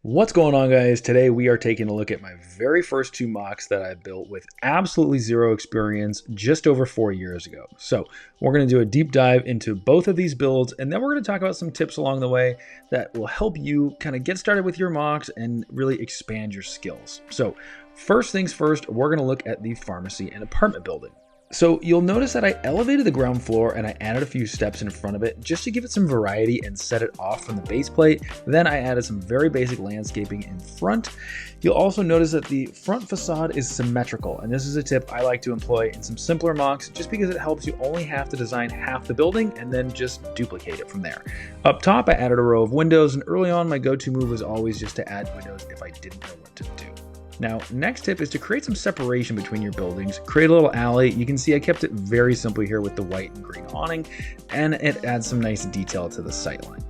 What's going on, guys? Today we are taking a look at my very first two mocks that I built with absolutely zero experience just over 4 years ago. So we're going to do a deep dive into both of these builds, and then we're going to talk about some tips along the way that will help you kind of get started with your mocks and really expand your skills. So first things first, we're going to look at the pharmacy and apartment building. So you'll notice that I elevated the ground floor and I added a few steps in front of it just to give it some variety and set it off from the base plate. Then I added some very basic landscaping in front. You'll also notice that the front facade is symmetrical, and this is a tip I like to employ in some simpler mocks just because it helps you only have to design half the building and then just duplicate it from there. Up top, I added a row of windows, and early on my go-to move was always just to add windows if I didn't know what to do. Now, next tip is to create some separation between your buildings. Create a little alley. You can see I kept it very simple here with the white and green awning, and it adds some nice detail to the sightline.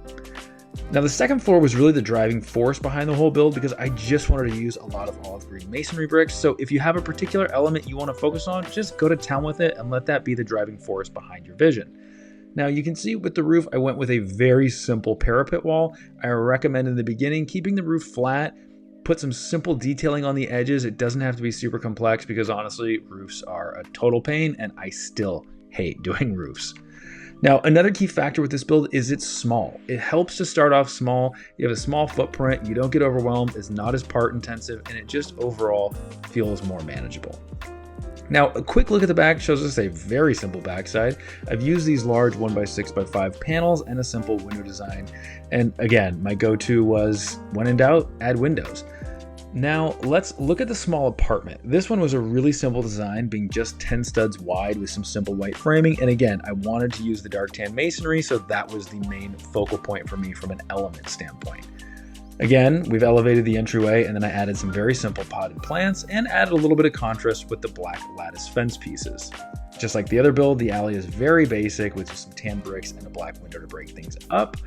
Now, the second floor was really the driving force behind the whole build because I just wanted to use a lot of olive green masonry bricks. So if you have a particular element you want to focus on, just go to town with it and let that be the driving force behind your vision. Now, you can see with the roof, I went with a very simple parapet wall. I recommend in the beginning keeping the roof flat. Put some simple detailing on the edges. It doesn't have to be super complex because honestly, roofs are a total pain and I still hate doing roofs. Now, another key factor with this build is it's small. It helps to start off small. You have a small footprint, you don't get overwhelmed, it's not as part intensive, and it just overall feels more manageable. Now, a quick look at the back shows us a very simple backside. I've used these large 1x6x5 panels and a simple window design. And again, my go-to was, when in doubt, add windows. Now, let's look at the small apartment. This one was a really simple design, being just 10 studs wide with some simple white framing. And again, I wanted to use the dark tan masonry, so that was the main focal point for me from an element standpoint. Again, we've elevated the entryway, and then I added some very simple potted plants and added a little bit of contrast with the black lattice fence pieces. Just like the other build, the alley is very basic with just some tan bricks and a black window to break things up.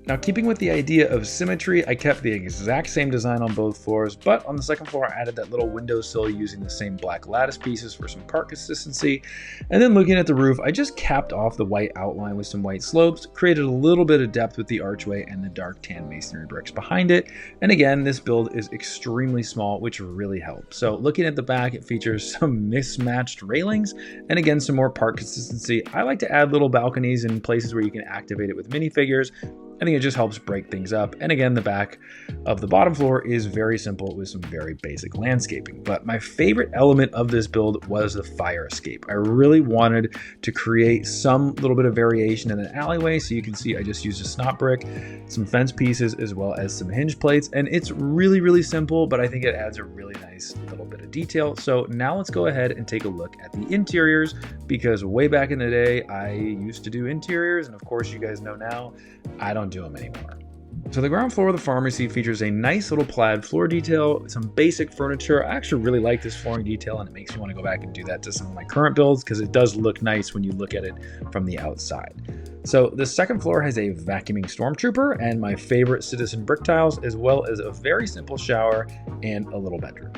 Now, keeping with the idea of symmetry, I kept the exact same design on both floors, but on the second floor, I added that little windowsill using the same black lattice pieces for some part consistency. And then looking at the roof, I just capped off the white outline with some white slopes, created a little bit of depth with the archway and the dark tan masonry bricks behind it. And again, this build is extremely small, which really helps. So looking at the back, it features some mismatched railings and again, some more part consistency. I like to add little balconies in places where you can activate it with minifigures. I think it just helps break things up. And again, the back of the bottom floor is very simple with some very basic landscaping. But my favorite element of this build was the fire escape. I really wanted to create some little bit of variation in an alleyway. So you can see I just used a snot brick, some fence pieces, as well as some hinge plates. And it's really, really simple, but I think it adds a really nice little bit of detail. So now let's go ahead and take a look at the interiors, because way back in the day, I used to do interiors. And of course, you guys know now, I don't do them anymore. So the ground floor of the pharmacy features a nice little plaid floor detail, some basic furniture. I actually really like this flooring detail, and it makes me want to go back and do that to some of my current builds because it does look nice when you look at it from the outside. So the second floor has a vacuuming stormtrooper and my favorite citizen brick tiles, as well as a very simple shower and a little bedroom.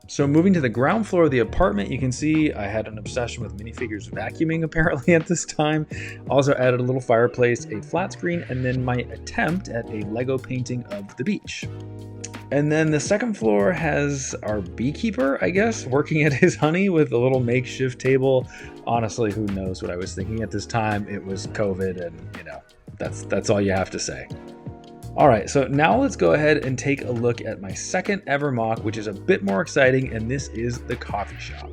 So moving to the ground floor of the apartment, you can see I had an obsession with minifigures vacuuming apparently at this time. Also added a little fireplace, a flat screen, and then my attempt at a Lego painting of the beach. And then the second floor has our beekeeper, I guess, working at his honey with a little makeshift table. Honestly, who knows what I was thinking at this time? It was COVID, and you know, that's all you have to say. All right, so now let's go ahead and take a look at my second ever mock, which is a bit more exciting, and this is the coffee shop.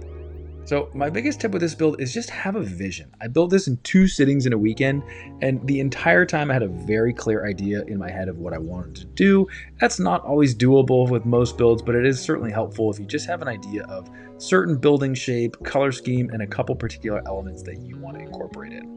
So my biggest tip with this build is just have a vision. I built this in 2 sittings in a weekend, and the entire time I had a very clear idea in my head of what I wanted to do. That's not always doable with most builds, but it is certainly helpful if you just have an idea of certain building shape, color scheme, and a couple particular elements that you want to incorporate in.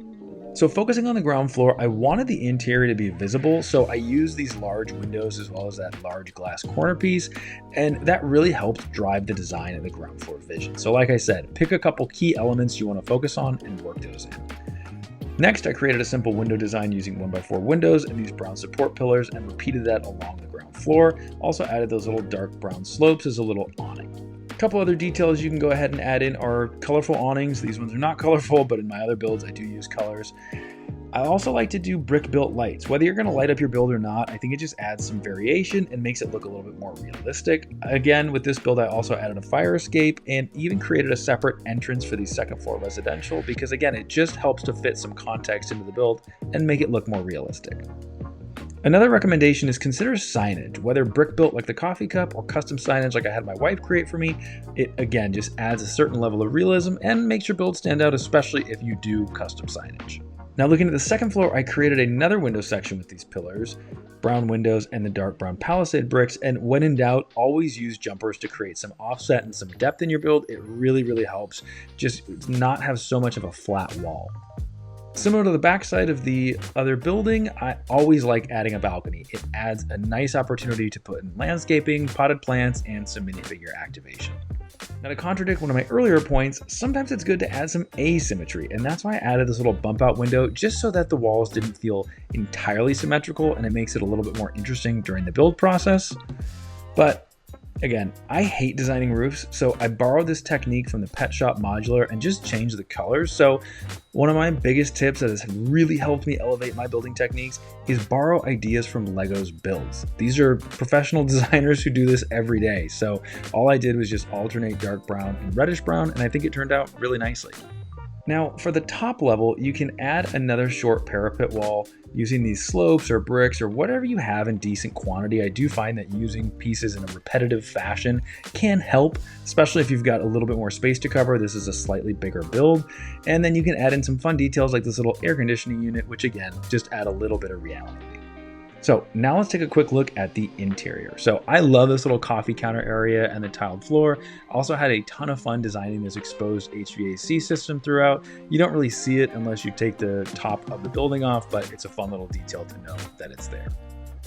So focusing on the ground floor, I wanted the interior to be visible, so I used these large windows as well as that large glass corner piece, and that really helped drive the design of the ground floor vision. So like I said, pick a couple key elements you want to focus on and work those in. Next, I created a simple window design using 1x4 windows and these brown support pillars and repeated that along the ground floor. Also added those little dark brown slopes as a little awning. Couple other details you can go ahead and add in are colorful awnings. These ones are not colorful, but in my other builds I do use colors. I also like to do brick built lights. Whether you're going to light up your build or not, I think it just adds some variation and makes it look a little bit more realistic. Again, with this build, I also added a fire escape and even created a separate entrance for the second floor residential because again, it just helps to fit some context into the build and make it look more realistic. Another recommendation is consider signage, whether brick built like the coffee cup or custom signage like I had my wife create for me. It again just adds a certain level of realism and makes your build stand out, especially if you do custom signage. Now looking at the second floor, I created another window section with these pillars, brown windows and the dark brown palisade bricks, and when in doubt, always use jumpers to create some offset and some depth in your build. It really helps just not have so much of a flat wall. Similar to the backside of the other building, I always like adding a balcony. It adds a nice opportunity to put in landscaping, potted plants, and some minifigure activation. Now to contradict one of my earlier points, sometimes it's good to add some asymmetry, and that's why I added this little bump out window just so that the walls didn't feel entirely symmetrical and it makes it a little bit more interesting during the build process. But again, I hate designing roofs, so I borrowed this technique from the Pet Shop Modular and just changed the colors. So one of my biggest tips that has really helped me elevate my building techniques is borrow ideas from Lego's builds. These are professional designers who do this every day. So all I did was just alternate dark brown and reddish brown, and I think it turned out really nicely. Now for the top level, you can add another short parapet wall using these slopes or bricks or whatever you have in decent quantity. I do find that using pieces in a repetitive fashion can help, especially if you've got a little bit more space to cover. This is a slightly bigger build. And then you can add in some fun details like this little air conditioning unit, which again, just add a little bit of reality. So now let's take a quick look at the interior. So I love this little coffee counter area and the tiled floor. Also had a ton of fun designing this exposed HVAC system throughout. You don't really see it unless you take the top of the building off, but it's a fun little detail to know that it's there.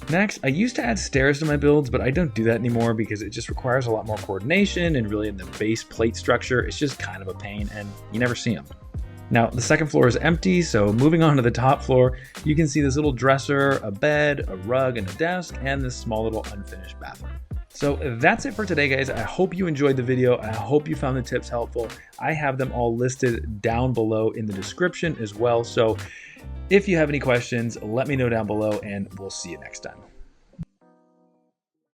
Next, I used to add stairs to my builds, but I don't do that anymore because it just requires a lot more coordination, and really in the base plate structure, it's just kind of a pain and you never see them. Now, the second floor is empty, so moving on to the top floor, you can see this little dresser, a bed, a rug, and a desk, and this small little unfinished bathroom. So that's it for today, guys. I hope you enjoyed the video. I hope you found the tips helpful. I have them all listed down below in the description as well. So if you have any questions, let me know down below, and we'll see you next time.